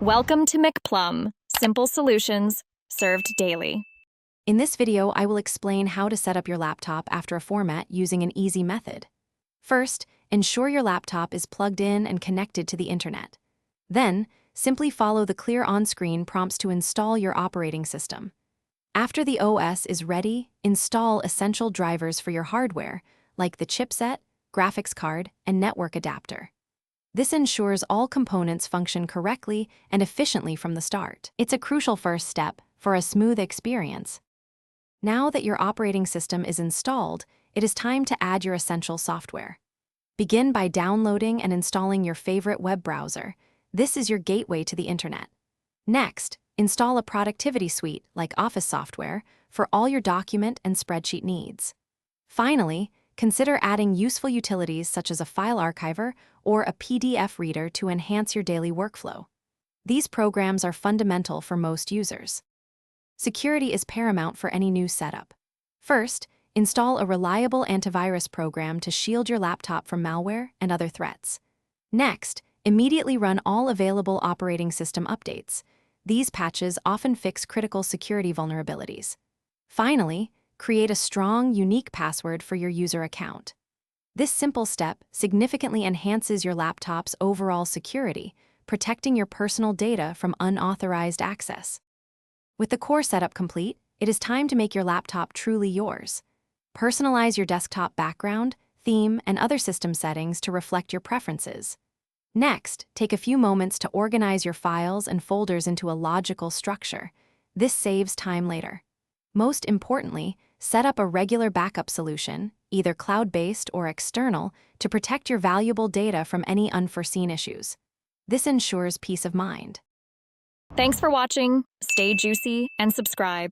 Welcome to McPlum, simple solutions served daily. In this video, I will explain how to set up your laptop after a format using an easy method. First, ensure your laptop is plugged in and connected to the internet. Then, simply follow the clear on-screen prompts to install your operating system. After the OS is ready, install essential drivers for your hardware, like the chipset, graphics card, and network adapter. This ensures all components function correctly and efficiently from the start. It's a crucial first step for a smooth experience. Now that your operating system is installed, it is time to add your essential software. Begin by downloading and installing your favorite web browser. This is your gateway to the internet. Next, install a productivity suite like Office software for all your document and spreadsheet needs. Finally, consider adding useful utilities such as a file archiver or a PDF reader to enhance your daily workflow. These programs are fundamental for most users. Security is paramount for any new setup. First, install a reliable antivirus program to shield your laptop from malware and other threats. Next, immediately run all available operating system updates. These patches often fix critical security vulnerabilities. Finally, create a strong, unique password for your user account. This simple step significantly enhances your laptop's overall security, protecting your personal data from unauthorized access. With the core setup complete, it is time to make your laptop truly yours. Personalize your desktop background, theme, and other system settings to reflect your preferences. Next, take a few moments to organize your files and folders into a logical structure. This saves time later. Most importantly, set up a regular backup solution, either cloud-based or external, to protect your valuable data from any unforeseen issues. This ensures peace of mind. Thanks for watching. Stay juicy and subscribe.